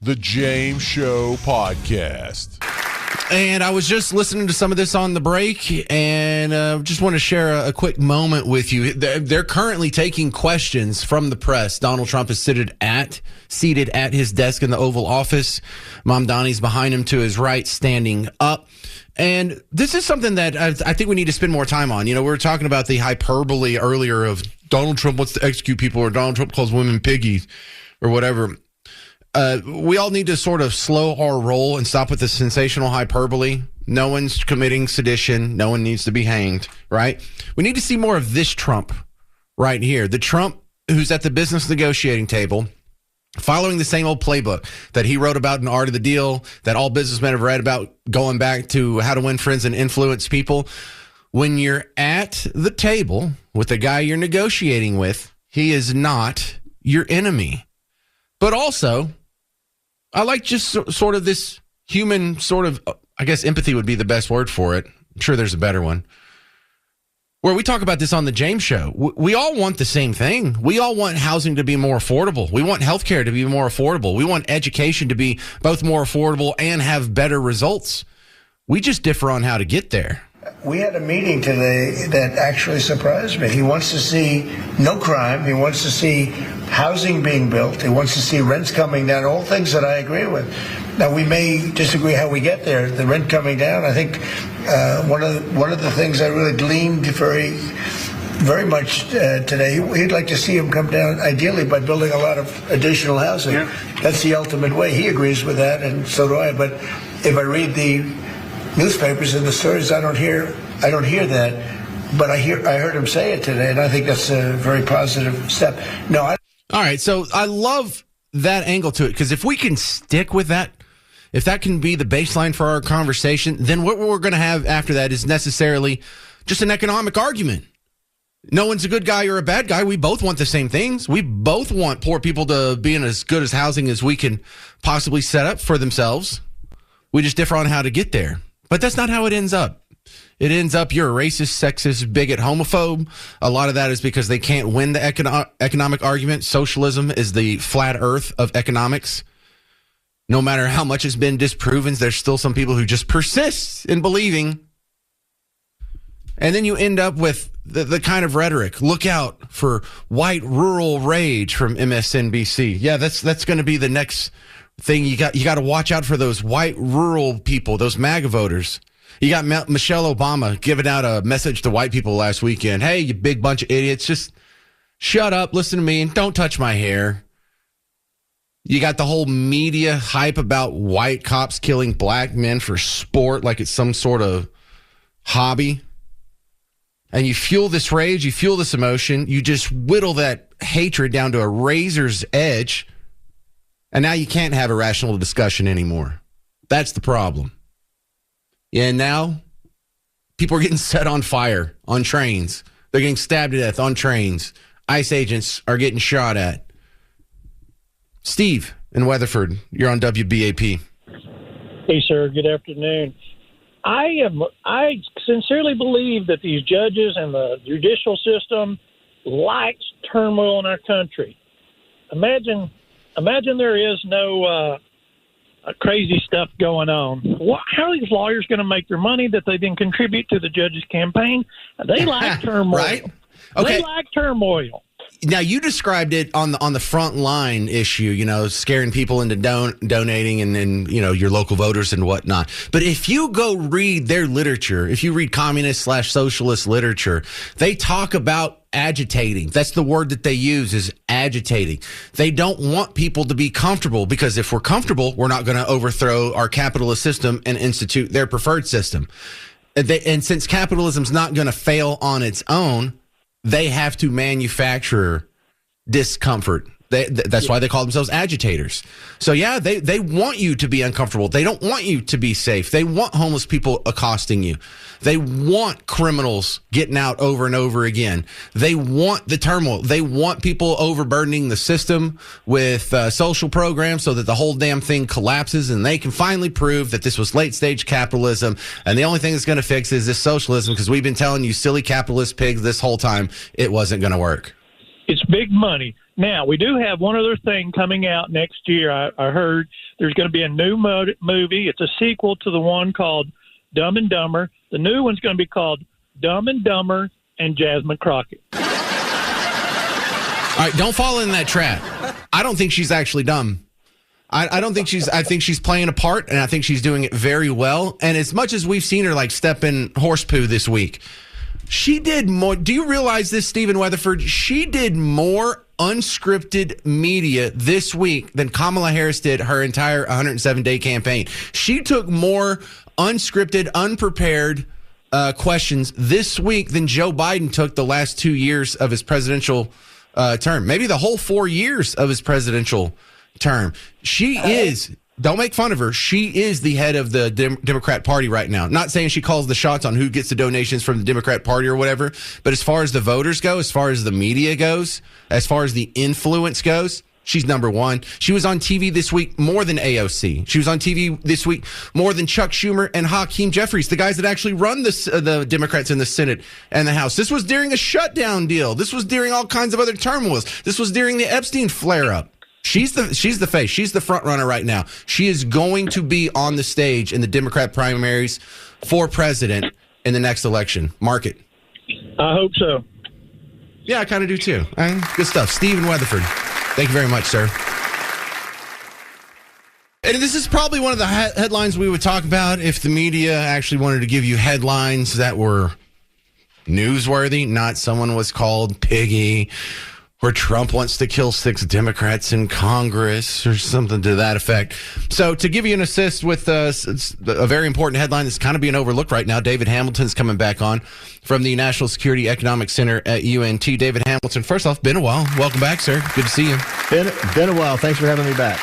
The James Show Podcast. And I was just listening to some of this on the break, and just want to share a quick moment with you. They're currently taking questions from the press. Donald Trump is seated at his desk in the Oval Office. Mom Donnie's behind him to his right, standing up. And this is something that I think we need to spend more time on. You know, we were talking about the hyperbole earlier of Donald Trump wants to execute people, or Donald Trump calls women piggies, or whatever. We all need to sort of slow our roll and stop with the sensational hyperbole. No one's committing sedition. No one needs to be hanged, right? We need to see more of this Trump right here. The Trump who's at the business negotiating table, following the same old playbook that he wrote about in Art of the Deal, that all businessmen have read about, going back to How to Win Friends and Influence People. When you're at the table with the guy you're negotiating with, he is not your enemy. But also, I like just sort of this human sort of, I guess empathy would be the best word for it. I'm sure there's a better one. Where we talk about this on the James Show. We all want the same thing. We all want housing to be more affordable. We want healthcare to be more affordable. We want education to be both more affordable and have better results. We just differ on how to get there. We had a meeting today that actually surprised me. He wants to see no crime. He wants to see housing being built. He wants to see rents coming down, all things that I agree with. Now, we may disagree how we get there. The rent coming down, I think one of the things I really gleaned very much today, he'd like to see him come down, ideally, by building a lot of additional housing. Yeah. That's the ultimate way. He agrees with that, and so do I. But if I read the newspapers and the stories, I don't hear that. But I heard him say it today, and I think that's a very positive step. All right, so I love that angle to it, because if we can stick with that, if that can be the baseline for our conversation, then what we're going to have after that is necessarily just an economic argument. No one's a good guy or a bad guy. We both want the same things. We both want poor people to be in as good as housing as we can possibly set up for themselves. We just differ on how to get there. But that's not how it ends up. It ends up you're a racist, sexist, bigot, homophobe. A lot of that is because they can't win the economic argument. Socialism is the flat earth of economics. No matter how much has been disproven, there's still some people who just persist in believing. And then you end up with the kind of rhetoric. Look out for white rural rage from MSNBC. Yeah, that's going to be the next thing. You got to watch out for those white rural people, those MAGA voters. You got Michelle Obama giving out a message to white people last weekend. Hey, you big bunch of idiots, just shut up, listen to me, and don't touch my hair. You got the whole media hype about white cops killing black men for sport like it's some sort of hobby. And you fuel this rage, you fuel this emotion, you just whittle that hatred down to a razor's edge, and now you can't have a rational discussion anymore. That's the problem. And now people are getting set on fire on trains. They're getting stabbed to death on trains. ICE agents are getting shot at. Steve in Weatherford, you're on WBAP. Hey, sir. Good afternoon. I sincerely believe that these judges and the judicial system likes turmoil in our country. Imagine there is no crazy stuff going on. How are these lawyers going to make their money that they then contribute to the judge's campaign? They like turmoil. Right? Okay. They like turmoil. Now, you described it on the front line issue, scaring people into donating and then, your local voters and whatnot. But if you go read their literature, if you read communist/socialist literature, they talk about agitating. That's the word that they use, is agitating. They don't want people to be comfortable, because if we're comfortable, we're not going to overthrow our capitalist system and institute their preferred system. And since capitalism's not going to fail on its own, they have to manufacture discomfort. That's why they call themselves agitators. So, yeah, they want you to be uncomfortable. They don't want you to be safe. They want homeless people accosting you. They want criminals getting out over and over again. They want the turmoil. They want people overburdening the system with social programs so that the whole damn thing collapses and they can finally prove that this was late-stage capitalism, and the only thing that's going to fix is this socialism, because we've been telling you silly capitalist pigs this whole time it wasn't going to work. It's big money. Now, we do have one other thing coming out next year. I heard there's going to be a new movie. It's a sequel to the one called Dumb and Dumber. The new one's going to be called Dumb and Dumber and Jasmine Crockett. All right, don't fall in that trap. I don't think she's actually dumb. I don't think I think she's playing a part, and I think she's doing it very well. And as much as we've seen her like step in horse poo this week, she did more. Do you realize this, Stephen Weatherford? She did more unscripted media this week than Kamala Harris did her entire 107-day campaign. She took more unscripted, unprepared questions this week than Joe Biden took the last 2 years of his presidential term. Maybe the whole 4 years of his presidential term. She is, don't make fun of her, she is the head of the Democrat Party right now. Not saying she calls the shots on who gets the donations from the Democrat Party or whatever, but as far as the voters go, as far as the media goes, as far as the influence goes, she's number one. She was on TV this week more than AOC. She was on TV this week more than Chuck Schumer and Hakeem Jeffries, the guys that actually run the Democrats in the Senate and the House. This was during a shutdown deal. This was during all kinds of other turmoils. This was during the Epstein flare-up. She's the face. She's the front runner right now. She is going to be on the stage in the Democrat primaries for president in the next election. Mark it. I hope so. Yeah, I kind of do too. Good stuff. Stephen Weatherford. Thank you very much, sir. And this is probably one of the headlines we would talk about if the media actually wanted to give you headlines that were newsworthy, not someone was called piggy, or Trump wants to kill 6 Democrats in Congress, or something to that effect. So to give you an assist with a very important headline that's kind of being overlooked right now, David Hamilton's coming back on from the National Security Economic Center at UNT. David Hamilton, first off, been a while. Welcome back, sir. Good to see you. Been a while. Thanks for having me back.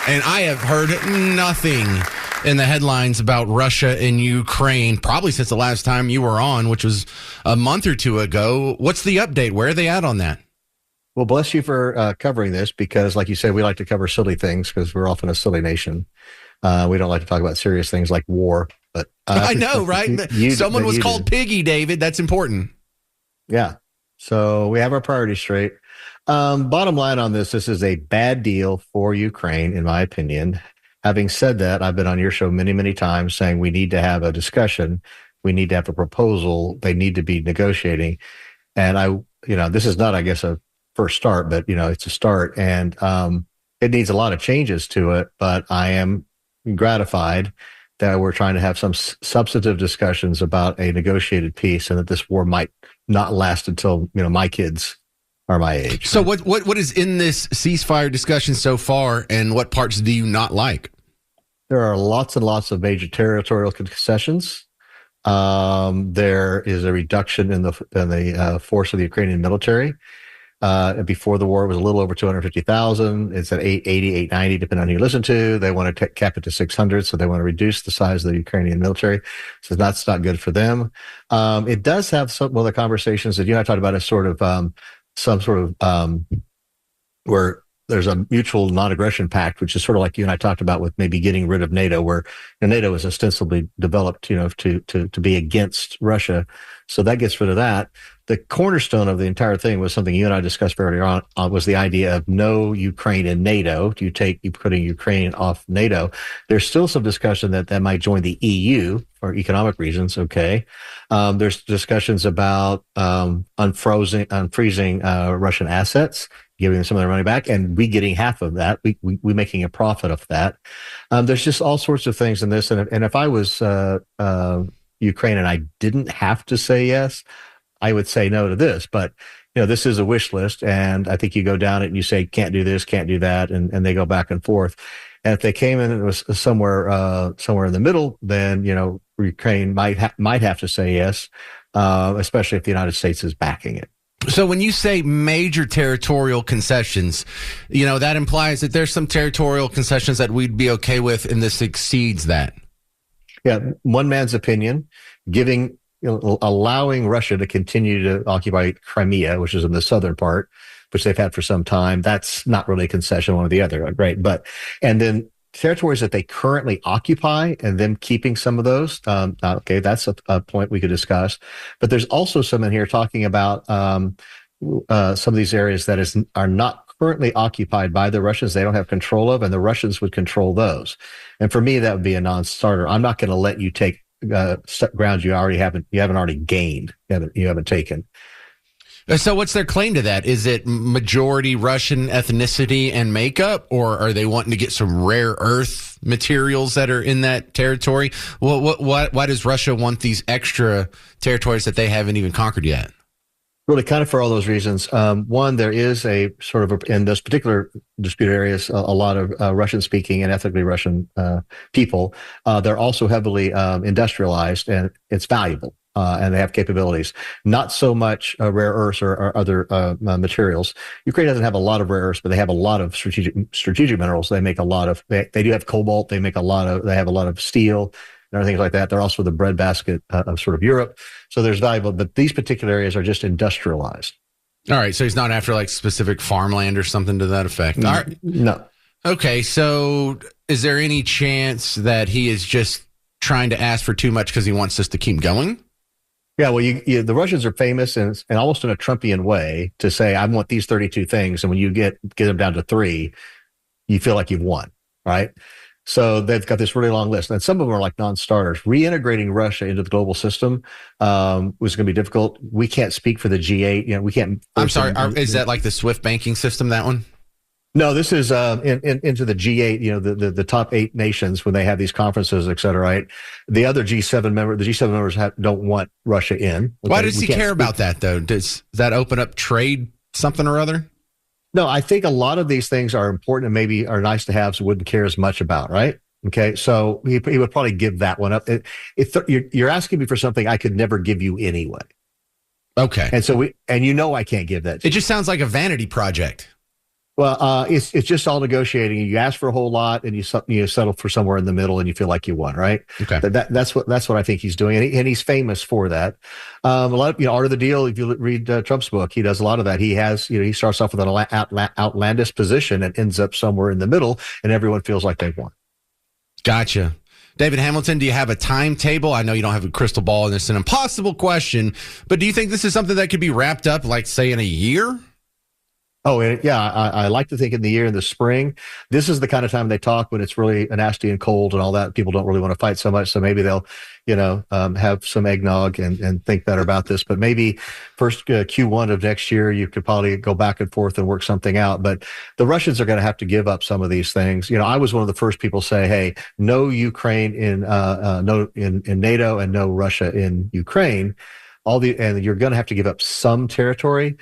And I have heard nothing in the headlines about Russia and Ukraine, probably since the last time you were on, which was a month or two ago. What's the update? Where are they at on that? Well, bless you for covering this because, like you said, we like to cover silly things because we're often a silly nation. We don't like to talk about serious things like war. But I know, right? Someone was called Piggy, David. That's important. Yeah. So we have our priorities straight. Bottom line on this is a bad deal for Ukraine, in my opinion. Having said that, I've been on your show many, many times saying we need to have a discussion. We need to have a proposal. They need to be negotiating. And this is not, I guess, a first start, but it's a start, and it needs a lot of changes to it. But I am gratified that we're trying to have some substantive discussions about a negotiated peace, and that this war might not last until my kids are my age. So what is in this ceasefire discussion so far, and what parts do you not like? There are lots and lots of major territorial concessions. There is a reduction in the force of the Ukrainian military. Before the war, it was a little over 250,000. It's at 880, 890, depending on who you listen to. They want to cap it to 600, so they want to reduce the size of the Ukrainian military. So that's not good for them. It does have some of the conversations that you and I talked about as sort of some sort of where there's a mutual non-aggression pact, which is sort of like you and I talked about with maybe getting rid of NATO, where NATO is ostensibly developed, to be against Russia. So that gets rid of that. The cornerstone of the entire thing was something you and I discussed earlier on, was the idea of no Ukraine in NATO. You putting Ukraine off NATO. There's still some discussion that might join the EU for economic reasons. Okay. There's discussions about unfreezing Russian assets, giving them some of their money back, and we getting half of that. We making a profit of that. There's just all sorts of things in this. And if I was Ukraine and I didn't have to say yes, I would say no to this. But this is a wish list, and I think you go down it and you say can't do this, can't do that, and they go back and forth. And if they came in and it was somewhere in the middle, then Ukraine might have to say yes, especially if the United States is backing it. So when you say major territorial concessions, that implies that there's some territorial concessions that we'd be okay with, and this exceeds that. Yeah, one man's opinion, allowing Russia to continue to occupy Crimea, which is in the southern part, which they've had for some time. That's not really a concession, one or the other, right? And then territories that they currently occupy and them keeping some of those. Okay, that's a point we could discuss. But there's also some in here talking about some of these areas that are not currently occupied by the Russians. They don't have control of, and the Russians would control those. And for me, that would be a non-starter. I'm not going to let you take ground you haven't already gained, you haven't taken. So what's their claim to that? Is it majority Russian ethnicity and makeup, or are they wanting to get some rare earth materials that are in that territory? Well, why does Russia want these extra territories that they haven't even conquered yet? Really, kind of for all those reasons. One, there is a sort of in those particular disputed areas, a lot of Russian-speaking and ethnically Russian people. They're also heavily industrialized, and it's valuable, and they have capabilities. Not so much rare earths or other materials. Ukraine doesn't have a lot of rare earths, but they have a lot of strategic minerals. They make a lot of. They do have cobalt. They have a lot of steel and things like that. They're also the breadbasket of sort of Europe. So there's valuable, but these particular areas are just industrialized. All right. So he's not after like specific farmland or something to that effect. All right. No. Okay. So is there any chance that he is just trying to ask for too much because he wants us to keep going? Yeah. Well, the Russians are famous and almost in a Trumpian way to say, I want these 32 things. And when you get them down to 3, you feel like you've won. Right. So they've got this really long list, and some of them are like non-starters. Reintegrating Russia into the global system was going to be difficult. We can't speak for the G8. We can't. I'm sorry. Is that like the SWIFT banking system? That one? No, this is into the G8. The top 8 nations when they have these conferences, et cetera. Right. The G7 members don't want Russia in. Okay? Why does he care about that though? Does that open up trade something or other? No, I think a lot of these things are important and maybe are nice to have, so wouldn't care as much about, right? Okay, so he would probably give that one up. If you're asking me for something I could never give you anyway. Okay. And so I can't give that to you. It just sounds like a vanity project. Well, it's just all negotiating. You ask for a whole lot, and you settle for somewhere in the middle, and you feel like you won, right? Okay. That's what I think he's doing, and he's famous for that. A lot of Art of the Deal. If you read Trump's book, he does a lot of that. He has he starts off with an outlandish position and ends up somewhere in the middle, and everyone feels like they've won. Gotcha. David Hamilton, do you have a timetable? I know you don't have a crystal ball, and it's an impossible question, but do you think this is something that could be wrapped up, like say in a year? Oh, yeah, I like to think in the spring. This is the kind of time they talk when it's really nasty and cold and all that. People don't really want to fight so much. So maybe they'll, have some eggnog and think better about this. But maybe first Q1 of next year, you could probably go back and forth and work something out. But the Russians are going to have to give up some of these things. I was one of the first people to say, hey, no Ukraine in NATO and no Russia in Ukraine. And you're going to have to give up some territory.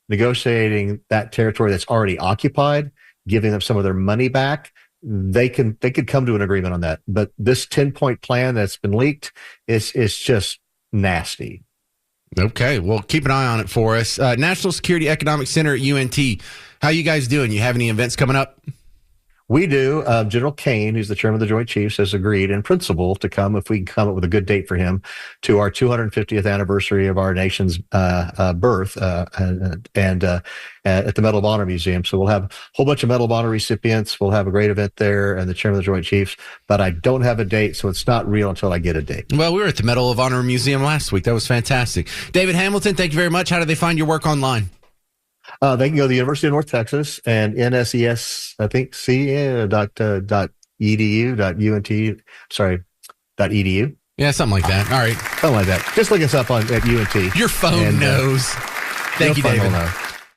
Negotiating that territory that's already occupied, giving them some of their money back, they could come to an agreement on that. But this 10-point plan that's been leaked is just nasty. Okay, well, keep an eye on it for us. National Security Economic Center at UNT. How you guys doing? You have any events coming up? We do. General Kane, who's the chairman of the Joint Chiefs, has agreed in principle to come, if we can come up with a good date for him, to our 250th anniversary of our nation's birth and at the Medal of Honor Museum. So we'll have a whole bunch of Medal of Honor recipients. We'll have a great event there and the chairman of the Joint Chiefs. But I don't have a date, so it's not real until I get a date. Well, we were at the Medal of Honor Museum last week. That was fantastic. David Hamilton, thank you very much. How do they find your work online? They can go to the University of North Texas and NSES, I think, edu. Yeah, something like that. All right. Something like that. Just look us up at UNT. Your phone knows. Thank you, David.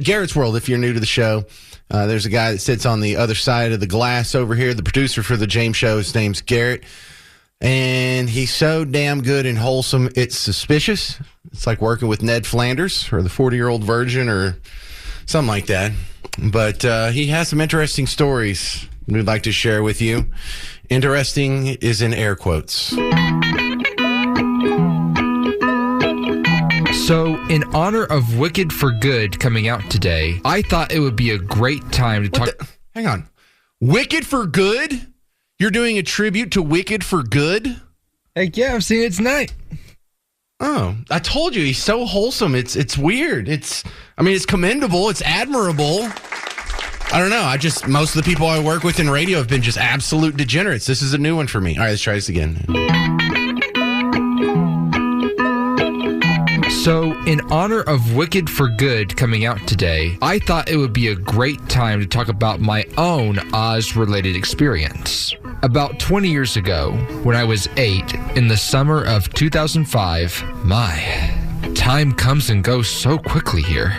Garrett's World, if you're new to the show, there's a guy that sits on the other side of the glass over here, the producer for the James Show. His name's Garret. And he's so damn good and wholesome, it's suspicious. It's like working with Ned Flanders or the 40-year-old virgin or something like that. But he has some interesting stories we'd like to share with you. Interesting is in air quotes. So, in honor of Wicked for Good coming out today, I thought it would be a great time to talk. Hang on. Wicked for Good? You're doing a tribute to Wicked for Good? Heck yeah, I'm seeing it tonight. Oh, I told you, he's so wholesome. It's weird. It's commendable. It's admirable. I don't know. Most of the people I work with in radio have been just absolute degenerates. This is a new one for me. All right, let's try this again. So, in honor of Wicked for Good coming out today, I thought it would be a great time to talk about my own Oz-related experience. About 20 years ago, when I was 8, in the summer of 2005, time comes and goes so quickly here.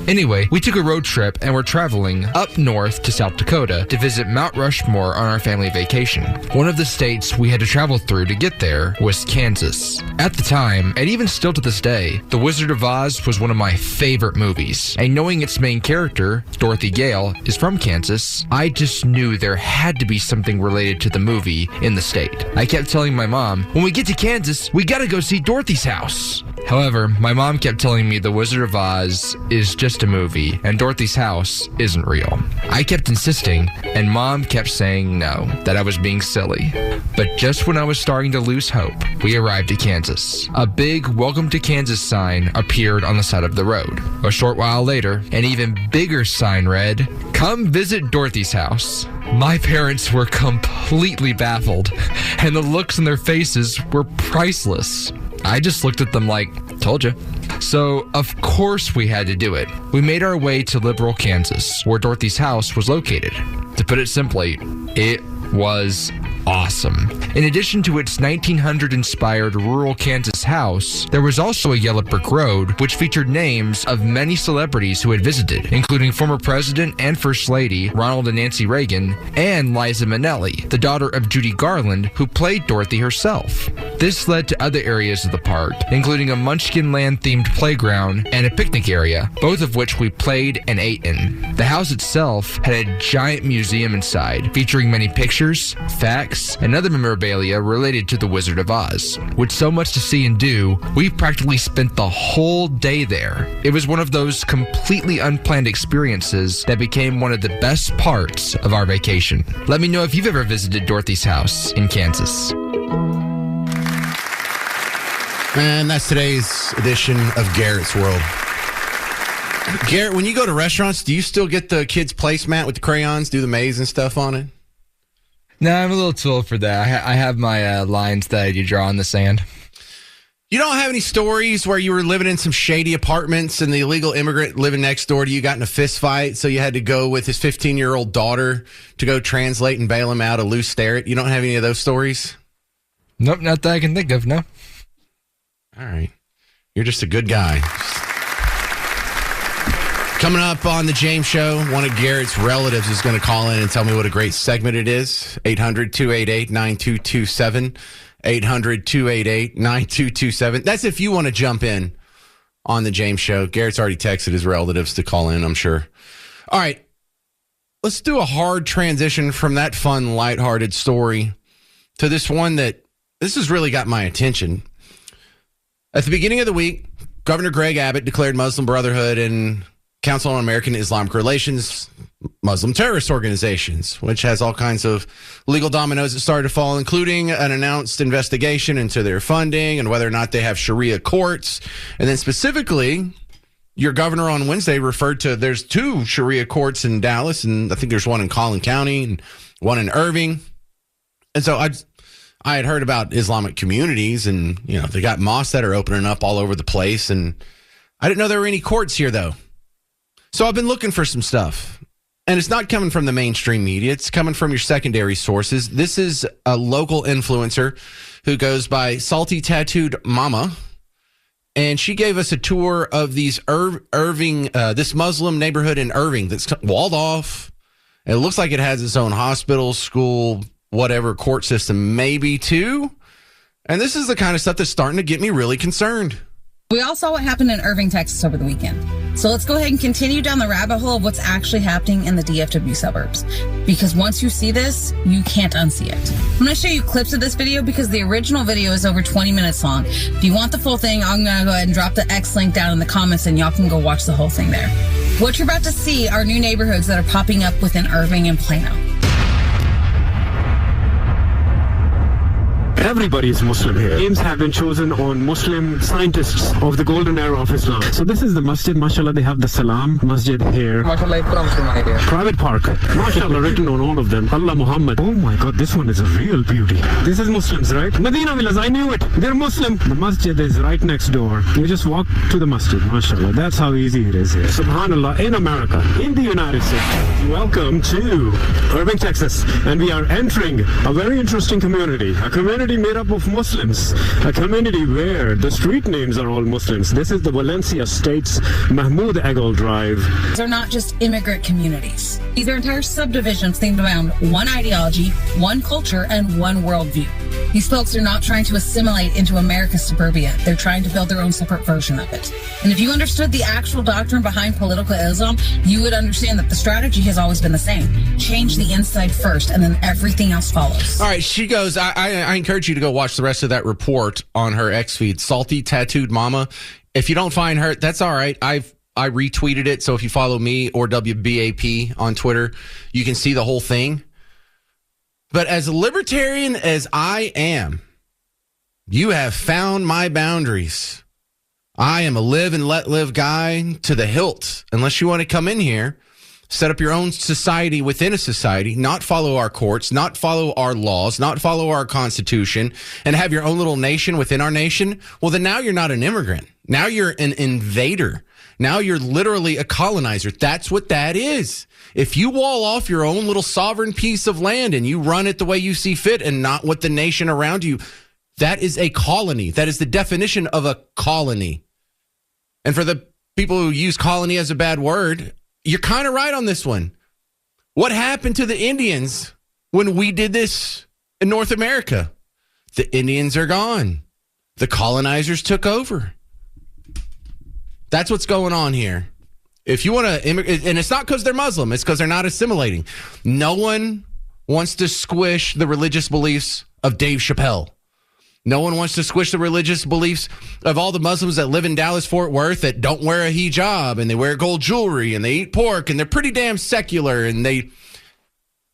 Anyway, we took a road trip and we're traveling up north to South Dakota to visit Mount Rushmore on our family vacation. One of the states we had to travel through to get there was Kansas. At the time, and even still to this day, The Wizard of Oz was one of my favorite movies. And knowing its main character, Dorothy Gale, is from Kansas, I just knew there had to be something related to the movie in the state. I kept telling my mom, when we get to Kansas, we gotta go see Dorothy's house. However, my mom kept telling me The Wizard of Oz is just a movie and Dorothy's house isn't real. I kept insisting, and Mom kept saying no, that I was being silly. But just when I was starting to lose hope, we arrived at Kansas. A big Welcome to Kansas sign appeared on the side of the road. A short while later, an even bigger sign read, "Come visit Dorothy's house." My parents were completely baffled, and the looks on their faces were priceless. I just looked at them like, told you. So, of course we had to do it. We made our way to Liberal, Kansas, where Dorothy's house was located. To put it simply, it was awesome. In addition to its 1900-inspired rural Kansas house, there was also a yellow brick road, which featured names of many celebrities who had visited, including former President and First Lady Ronald and Nancy Reagan, and Liza Minnelli, the daughter of Judy Garland, who played Dorothy herself. This led to other areas of the park, including a Munchkin Land-themed playground and a picnic area, both of which we played and ate in. The house itself had a giant museum inside, featuring many pictures, facts, and other memorabilia related to The Wizard of Oz. With so much to see and do, we practically spent the whole day there. It was one of those completely unplanned experiences that became one of the best parts of our vacation. Let me know if you've ever visited Dorothy's house in Kansas. And that's today's edition of Garrett's World. Garrett, when you go to restaurants, do you still get the kids' placemat with the crayons, do the maze and stuff on it? No, I'm a little too old for that. I have my lines that you draw in the sand. You don't have any stories where you were living in some shady apartments and the illegal immigrant living next door to you got in a fist fight, so you had to go with his 15-year-old daughter to go translate and bail him out of Lou Sterrett? You don't have any of those stories? Nope, not that I can think of, no. All right. You're just a good guy. Coming up on the James Show, one of Garrett's relatives is going to call in and tell me what a great segment it is. 800-288-9227. 800-288-9227. That's if you want to jump in on the James Show. Garrett's already texted his relatives to call in, I'm sure. All right. Let's do a hard transition from that fun, lighthearted story to this one that this has really got my attention. At the beginning of the week, Governor Greg Abbott declared Muslim Brotherhood and Council on American Islamic Relations Muslim terrorist organizations, which has all kinds of legal dominoes that started to fall, including an announced investigation into their funding and whether or not they have Sharia courts. And then specifically, your governor on Wednesday referred to there's 2 Sharia courts in Dallas, and I think there's one in Collin County and one in Irving. And so I had heard about Islamic communities, and they got mosques that are opening up all over the place, and I didn't know there were any courts here though. So I've been looking for some stuff, and it's not coming from the mainstream media. It's coming from your secondary sources. This is a local influencer who goes by Salty Tattooed Mama, and she gave us a tour of these Irving, this Muslim neighborhood in Irving that's walled off. It looks like it has its own hospital, school, whatever, court system, maybe too. And this is the kind of stuff that's starting to get me really concerned. We all saw what happened in Irving, Texas over the weekend. So let's go ahead and continue down the rabbit hole of what's actually happening in the DFW suburbs. Because once you see this, you can't unsee it. I'm going to show you clips of this video because the original video is over 20 minutes long. If you want the full thing, I'm going to go ahead and drop the X link down in the comments and y'all can go watch the whole thing there. What you're about to see are new neighborhoods that are popping up within Irving and Plano. Everybody is Muslim here. Names have been chosen on Muslim scientists of the golden era of Islam. So this is the masjid. Mashallah, they have the Salam Masjid here. Private park. Mashallah, written on all of them. Allah Muhammad. Oh my God, this one is a real beauty. This is Muslims, right? Medina Villas, I knew it. They're Muslim. The masjid is right next door. You just walk to the masjid. Mashallah, that's how easy it is here. Subhanallah, in America, in the United States. Welcome to Irving, Texas. And we are entering a very interesting community. A community made up of Muslims. A community where the street names are all Muslims. This is the Valencia State's Mahmoud Egal Drive. These are not just immigrant communities. These are entire subdivisions themed around one ideology, one culture, and one worldview. These folks are not trying to assimilate into America's suburbia. They're trying to build their own separate version of it. And if you understood the actual doctrine behind political Islam, you would understand that the strategy has always been the same. Change the inside first, and then everything else follows. All right, she goes, I encourage you to go watch the rest of that report on her X feed, Salty Tattooed Mama. If you don't find her, that's all right. I retweeted it, so if you follow me or WBAP on Twitter, you can see the whole thing. But as a libertarian as I am, you have found my boundaries. I am a live and let live guy to the hilt. Unless you want to come in here, set up your own society within a society, not follow our courts, not follow our laws, not follow our Constitution, and have your own little nation within our nation, well, then now you're not an immigrant. Now you're an invader. Now you're literally a colonizer. That's what that is. If you wall off your own little sovereign piece of land and you run it the way you see fit and not what the nation around you, that is a colony. That is the definition of a colony. And for the people who use colony as a bad word, you're kind of right on this one. What happened to the Indians when we did this in North America? The Indians are gone. The colonizers took over. That's what's going on here. If you want to immigrate, and it's not because they're Muslim, it's because they're not assimilating. No one wants to squish the religious beliefs of Dave Chappelle. No one wants to squish the religious beliefs of all the Muslims that live in Dallas-Fort Worth that don't wear a hijab and they wear gold jewelry and they eat pork and they're pretty damn secular and they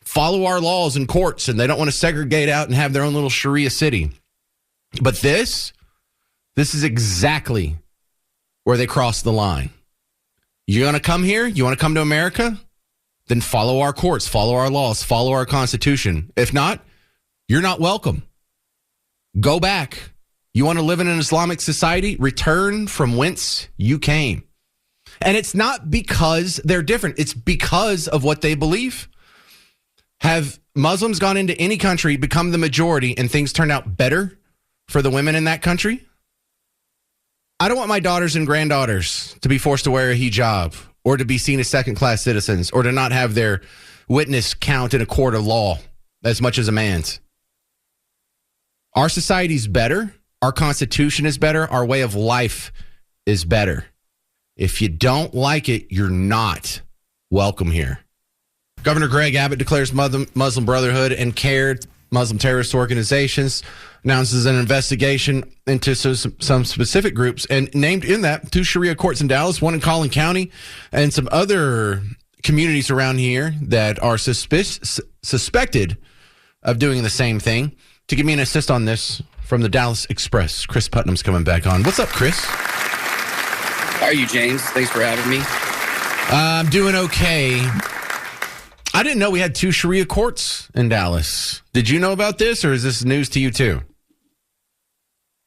follow our laws and courts and they don't want to segregate out and have their own little Sharia city. But this is exactly where they cross the line. You want to come here? You want to come to America? Then follow our courts, follow our laws, follow our Constitution. If not, you're not welcome. Go back. You want to live in an Islamic society? Return from whence you came. And it's not because they're different. It's because of what they believe. Have Muslims gone into any country, become the majority, and things turned out better for the women in that country? I don't want my daughters and granddaughters to be forced to wear a hijab or to be seen as second-class citizens or to not have their witness count in a court of law as much as a man's. Our society's better. Our Constitution is better. Our way of life is better. If you don't like it, you're not welcome here. Governor Greg Abbott declares Muslim Brotherhood and CARE, Muslim terrorist organizations, announces an investigation into some specific groups and named in that 2 Sharia courts in Dallas, 1 in Collin County, and some other communities around here that are suspected of doing the same thing. To give me an assist on this from the Dallas Express, Chris Putnam's coming back on. What's up, Chris? How are you, James? Thanks for having me. I'm doing okay. I didn't know we had 2 Sharia courts in Dallas. Did you know about this, or is this news to you too?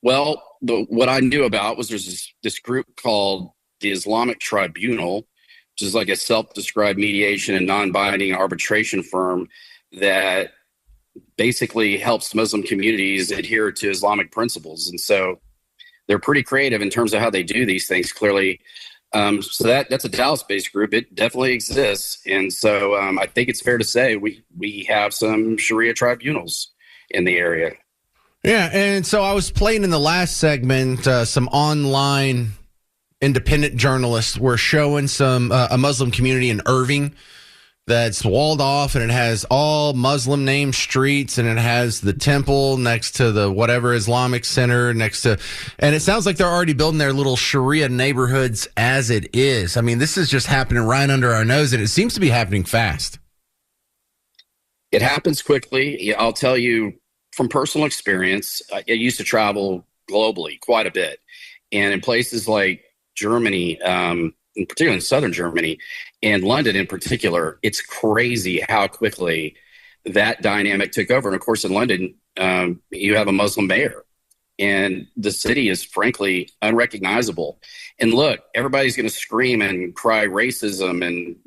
Well, what I knew about was there's this group called the Islamic Tribunal, which is like a self-described mediation and non-binding arbitration firm that basically helps Muslim communities adhere to Islamic principles. And so they're pretty creative in terms of how they do these things, clearly. So that's a Dallas-based group. It definitely exists. And so I think it's fair to say we have some Sharia tribunals in the area. Yeah, and so I was playing in the last segment, some online independent journalists were showing a Muslim community in Irving that's walled off, and it has all Muslim named streets, and it has the temple next to the whatever Islamic center next to, and it sounds like they're already building their little Sharia neighborhoods as it is. I mean, this is just happening right under our nose, and it seems to be happening fast. It happens quickly. I'll tell you from personal experience, I used to travel globally quite a bit. And in places like Germany, in particular in southern Germany, and London in particular, it's crazy how quickly that dynamic took over. And of course, in London, you have a Muslim mayor, and the city is frankly unrecognizable. And look, everybody's going to scream and cry racism and,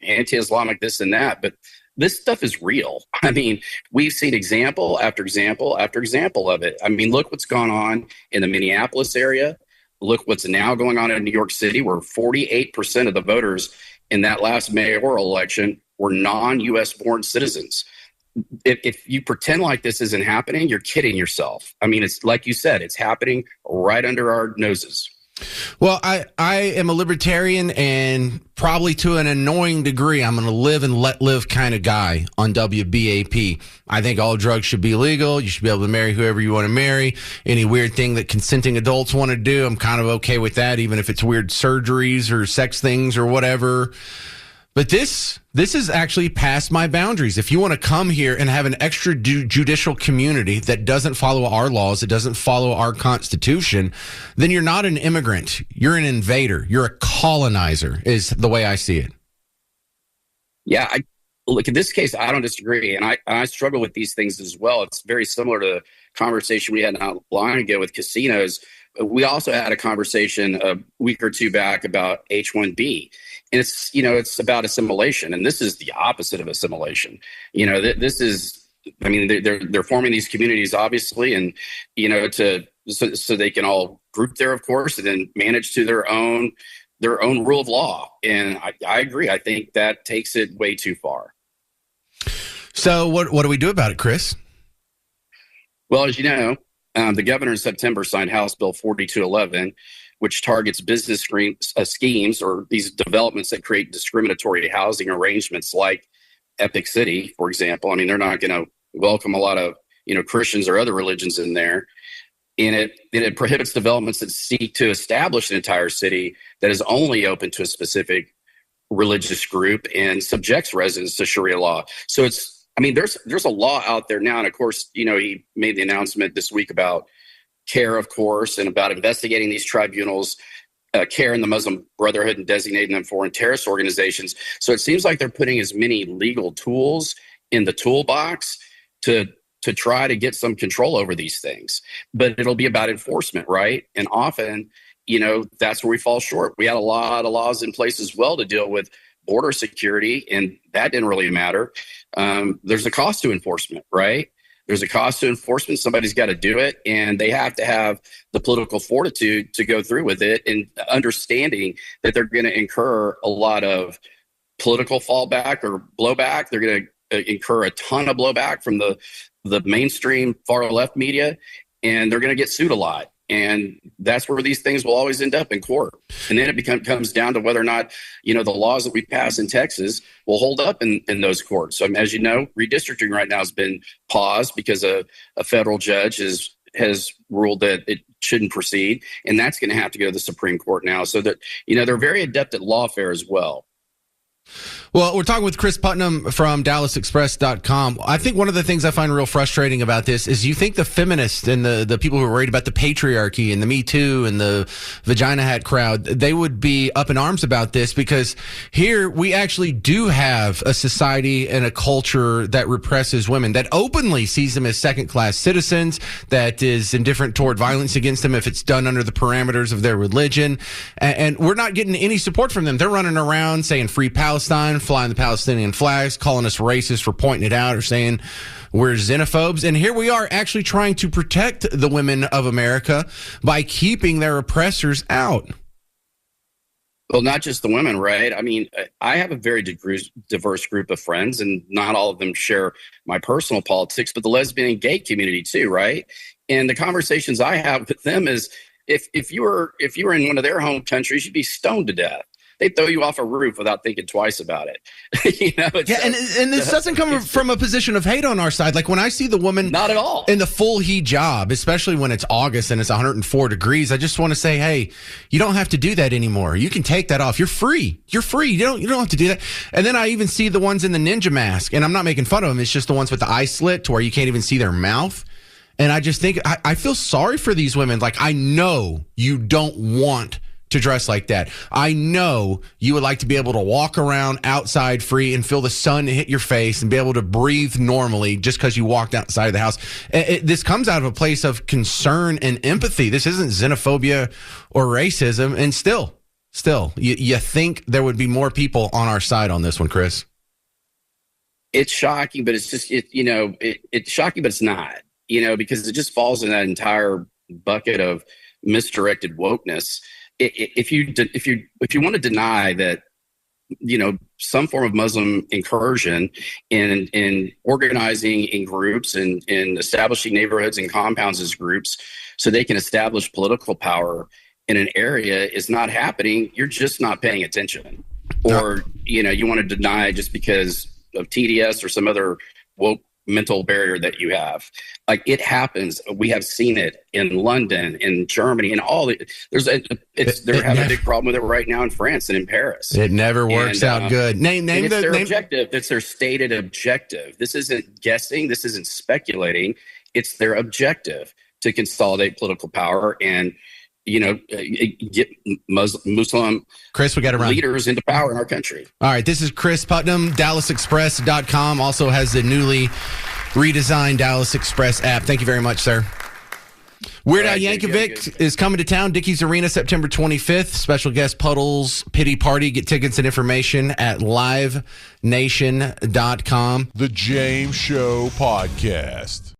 anti-Islamic this and that, but this stuff is real. I mean, we've seen example after example after example of it. I mean, look what's gone on in the Minneapolis area. Look what's now going on in New York City, where 48% of the voters in that last mayoral election were non-U.S. born citizens. If you pretend like this isn't happening, you're kidding yourself. I mean, it's like you said, it's happening right under our noses. Well, I am a libertarian, and probably to an annoying degree, I'm going to live and let live kind of guy on WBAP. I think all drugs should be legal. You should be able to marry whoever you want to marry. Any weird thing that consenting adults want to do, I'm kind of okay with that, even if it's weird surgeries or sex things or whatever. But this is actually past my boundaries. If you want to come here and have an extrajudicial community that doesn't follow our laws, that doesn't follow our Constitution, then you're not an immigrant. You're an invader. You're a colonizer, is the way I see it. Yeah, look, in this case, I don't disagree. And I struggle with these things as well. It's very similar to the conversation we had not long ago with casinos. We also had a conversation a week or two back about H-1B. And it's about assimilation, and this is the opposite of assimilation. This is, I mean, they're forming these communities, obviously, and so they can all group there, of course, and then manage to their own rule of law. And I agree. I think that takes it way too far. So what do we do about it, Chris? Well, as you know, the governor in September signed House Bill 4211. Which targets business schemes or these developments that create discriminatory housing arrangements like Epic City, for example. I mean, they're not going to welcome a lot of, Christians or other religions in there. And it prohibits developments that seek to establish an entire city that is only open to a specific religious group and subjects residents to Sharia law. So there's a law out there now. And of course, he made the announcement this week about CARE, of course, and about investigating these tribunals, CARE and the Muslim Brotherhood, and designating them foreign terrorist organizations. So it seems like they're putting as many legal tools in the toolbox to try to get some control over these things. But it'll be about enforcement, right? And often, that's where we fall short. We had a lot of laws in place as well to deal with border security, and that didn't really matter. There's a cost to enforcement, right? There's a cost to enforcement. Somebody's got to do it, and they have to have the political fortitude to go through with it, and understanding that they're going to incur a lot of political fallback or blowback. They're going to incur a ton of blowback from the mainstream far left media, and they're going to get sued a lot. And that's where these things will always end up in court. And then it comes down to whether or not, the laws that we pass in Texas will hold up in those courts. So as you know, redistricting right now has been paused because a federal judge has ruled that it shouldn't proceed. And that's going to have to go to the Supreme Court now. So that, they're very adept at lawfare as well. Well, we're talking with Chris Putnam from DallasExpress.com. I think one of the things I find real frustrating about this is you think the feminists and the people who are worried about the patriarchy and the Me Too and the vagina hat crowd, they would be up in arms about this, because here we actually do have a society and a culture that represses women, that openly sees them as second-class citizens, that is indifferent toward violence against them if it's done under the parameters of their religion. And we're not getting any support from them. They're running around saying free Palestine, flying the Palestinian flags, calling us racist for pointing it out, or saying we're xenophobes. And here we are actually trying to protect the women of America by keeping their oppressors out. Well, not just the women, right? I mean, I have a very diverse group of friends, and not all of them share my personal politics, but the lesbian and gay community too, right? And the conversations I have with them is, if you were in one of their home countries, you'd be stoned to death. they throw you off a roof without thinking twice about it. And this doesn't come from a position of hate on our side. Like when I see the woman, not at all, in the full hijab, especially when it's August and it's 104 degrees, I just want to say, hey, you don't have to do that anymore. You can take that off. You're free. You're free. You don't have to do that. And then I even see the ones in the ninja mask, and I'm not making fun of them. It's just the ones with the eye slit to where you can't even see their mouth. And I just think I feel sorry for these women. Like, I know you don't want to dress like that. I know you would like to be able to walk around outside free and feel the sun hit your face and be able to breathe normally just because you walked outside of the house. This comes out of a place of concern and empathy. This isn't xenophobia or racism. And still, you think there would be more people on our side on this one, Chris? It's shocking, but it's just, it's shocking, but it's not, because it just falls in that entire bucket of misdirected wokeness. If you want to deny that, some form of Muslim incursion in organizing in groups and in establishing neighborhoods and compounds as groups so they can establish political power in an area is not happening, you're just not paying attention. Or, you want to deny just because of TDS or some other woke mental barrier that you have. Like, it happens. We have seen it in London, in Germany, and all the, they're having a big problem with it right now in France and in Paris. It never works out good. It's their objective. It's their stated objective. This isn't guessing. This isn't speculating. It's their objective to consolidate political power and, get Muslim Chris, we got to run leaders into power in our country. All right, this is Chris Putnam. DallasExpress.com also has the newly redesigned Dallas Express app. Thank you very much, sir. Weird Al Yankovic is coming to town, Dickies Arena, September 25th. Special guest Puddles Pity Party. Get tickets and information at livenation.com. The James Show Podcast.